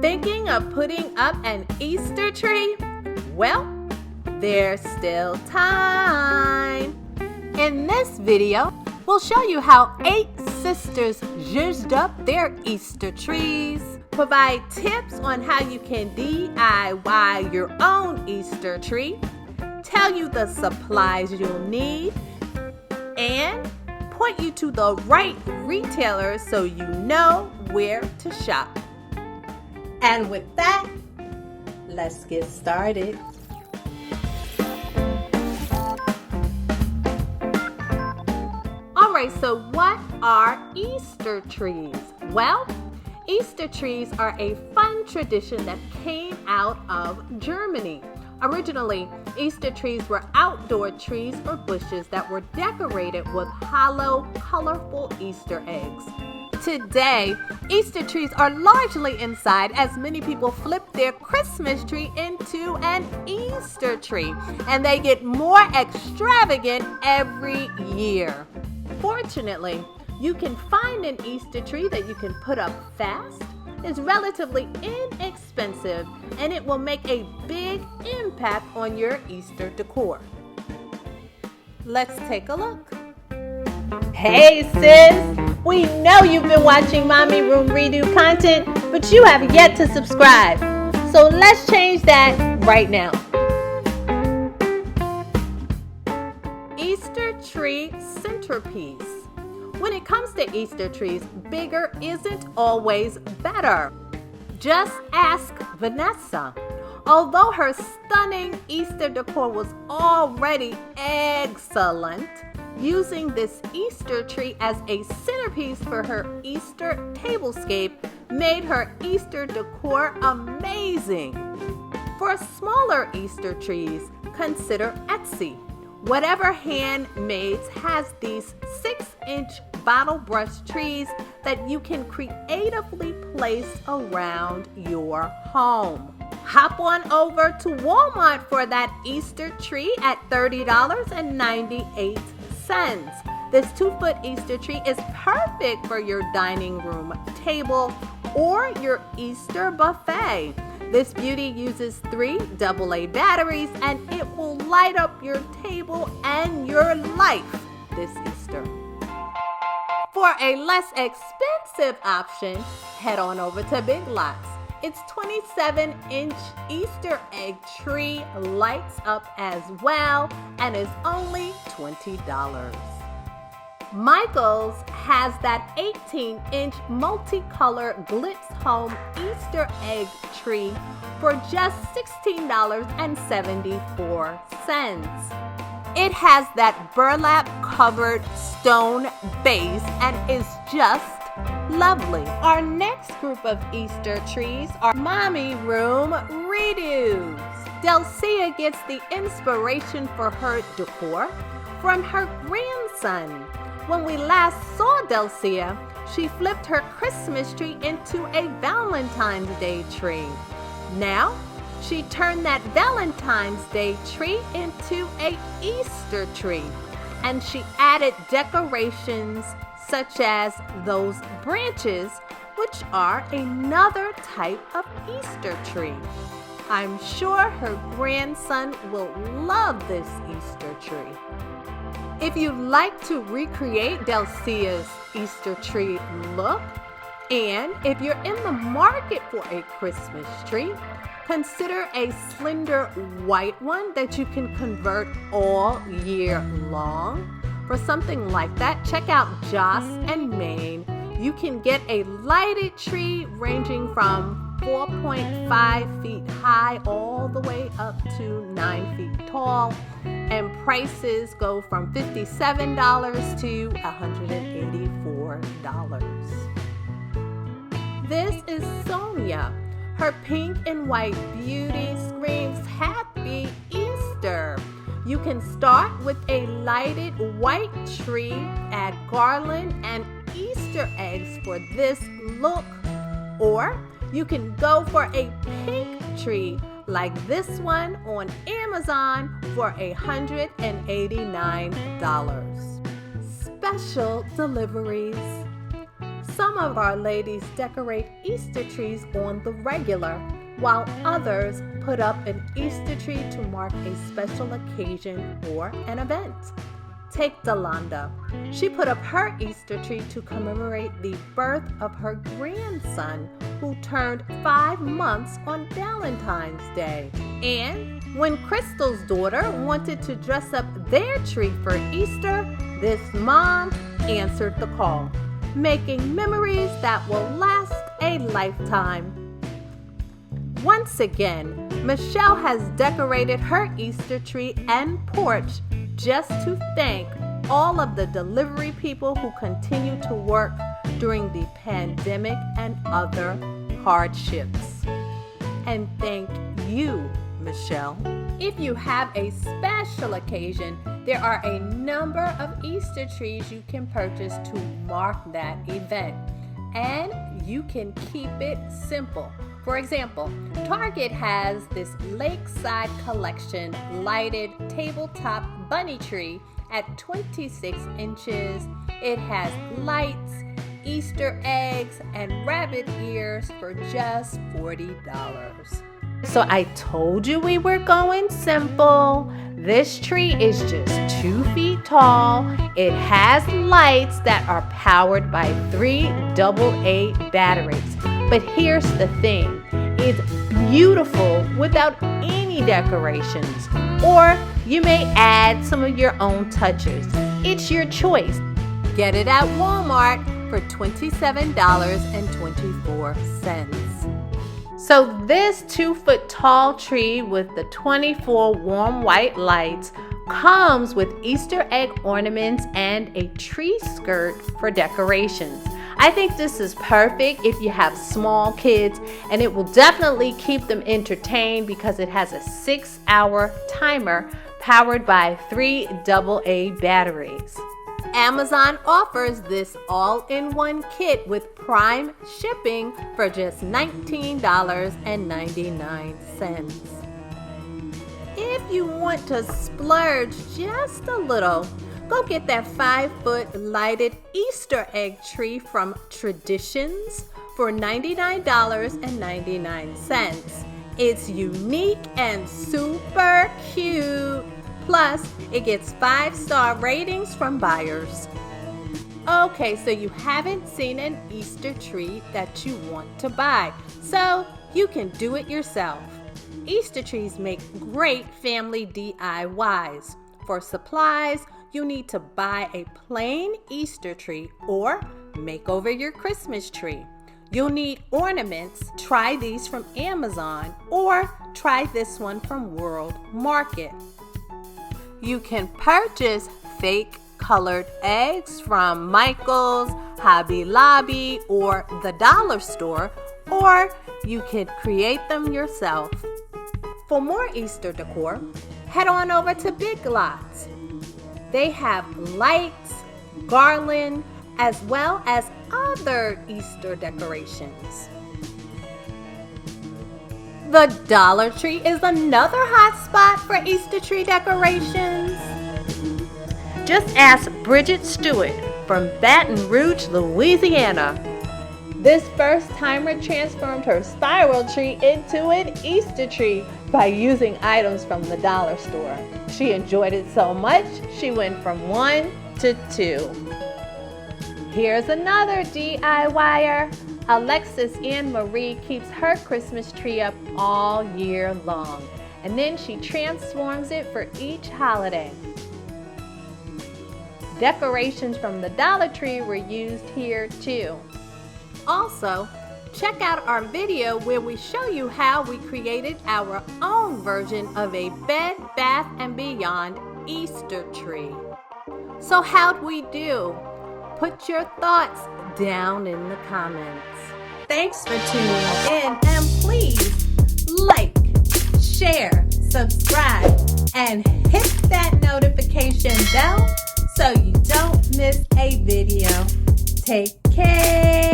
Thinking of putting up an Easter tree? Well, there's still time. In this video, we'll show you how 8 sisters zhuzhed up their Easter trees, provide tips on how you can DIY your own Easter tree, tell you the supplies you'll need, and point you to the right retailer so you know where to shop. And with that, let's get started. Alright, so what are Easter trees? Well, Easter trees are a fun tradition that came out of Germany. Originally, Easter trees were outdoor trees or bushes that were decorated with hollow, colorful Easter eggs. Today, Easter trees are largely inside as many people flip their Christmas tree into an Easter tree, and they get more extravagant every year. Fortunately, you can find an Easter tree that you can put up fast, is relatively inexpensive, and it will make a big impact on your Easter decor. Let's take a look. Hey sis! We know you've been watching MommyRoomREDO content, but you have yet to subscribe. So let's change that right now. Easter tree centerpiece. When it comes to Easter trees, bigger isn't always better. Just ask Vanessa. Although her stunning Easter decor was already excellent, using this Easter tree as a centerpiece for her Easter tablescape made her Easter decor amazing. For smaller Easter trees, consider Etsy. Whatever Handmades has these 6-inch bottle brush trees that you can creatively place around your home. Hop on over to Walmart for that Easter tree at $30.98. This 2-foot Easter tree is perfect for your dining room table or your Easter buffet. This beauty uses 3 AA batteries and it will light up your table and your life this Easter. For a less expensive option, head on over to Big Lots. Its 27-inch Easter egg tree lights up as well and is only $20. Michael's has that 18-inch multicolor Glitz Home Easter egg tree for just $16.74. It has that burlap covered stone base and is just lovely. Our next group of Easter trees are MommyRoomREDOs. Delcia gets the inspiration for her decor from her grandson. When we last saw Delcia, she flipped her Christmas tree into a Valentine's Day tree. Now, she turned that Valentine's Day tree into an Easter tree, and she added decorations such as those branches, which are another type of Easter tree. I'm sure her grandson will love this Easter tree. If you'd like to recreate Delcia's Easter tree look, and if you're in the market for a Christmas tree, consider a slender white one that you can convert all year long. For something like that, check out Joss and Maine. You can get a lighted tree ranging from 4.5 feet high all the way up to 9 feet tall, and prices go from $57 to $184. This is Sonia. Her pink and white beauty screams Happy Easter. You can start with a lighted white tree, add garland and Easter eggs for this look, or you can go for a pink tree like this one on Amazon for $189. Special deliveries. Some of our ladies decorate Easter trees on the regular, while others put up an Easter tree to mark a special occasion or an event. Take Delonda. She put up her Easter tree to commemorate the birth of her grandson, who turned 5 months on Valentine's Day. And when Crystal's daughter wanted to dress up their tree for Easter, this mom answered the call, making memories that will last a lifetime. Once again, Michelle has decorated her Easter tree and porch just to thank all of the delivery people who continue to work during the pandemic and other hardships. And thank you, Michelle. If you have a special occasion, there are a number of Easter trees you can purchase to mark that event. And you can keep it simple. For example, Target has this lakeside collection lighted tabletop bunny tree at 26 inches. It has lights, Easter eggs, and rabbit ears for just $40. So I told you we were going simple. This tree is just 2 feet tall. It has lights that are powered by 3 AA batteries. But here's the thing, it's beautiful without any decorations, or you may add some of your own touches. It's your choice. Get it at Walmart for $27.24. So this 2-foot tall tree with the 24 warm white lights comes with Easter egg ornaments and a tree skirt for decorations. I think this is perfect if you have small kids, and it will definitely keep them entertained because it has a 6-hour timer powered by 3 AA batteries. Amazon offers this all-in-one kit with Prime shipping for just $19.99. If you want to splurge just a little, go get that 5-foot lighted Easter egg tree from Traditions for $99.99. It's unique and super cute. Plus, it gets 5-star ratings from buyers. Okay, so you haven't seen an Easter tree that you want to buy, so you can do it yourself. Easter trees make great family DIYs. For supplies, you need to buy a plain Easter tree or make over your Christmas tree. You'll need ornaments. Try these from Amazon or try this one from World Market. You can purchase fake colored eggs from Michael's, Hobby Lobby, or the dollar store, or you can create them yourself. For more Easter decor, head on over to Big Lots. They have lights, garland, as well as other Easter decorations. The Dollar Tree is another hot spot for Easter tree decorations. Just ask Bridget Stewart from Baton Rouge, Louisiana. This first-timer transformed her spiral tree into an Easter tree by using items from the dollar store. She enjoyed it so much, she went from 1 to 2. Here's another DIYer. Alexis Ann Marie keeps her Christmas tree up all year long, and then she transforms it for each holiday. Decorations from the Dollar Tree were used here too. Also, check out our video where we show you how we created our own version of a Bed Bath & Beyond Easter tree. So how'd we do? Put your thoughts down in the comments. Thanks for tuning in, and please like, share, subscribe, and hit that notification bell so you don't miss a video. Take care.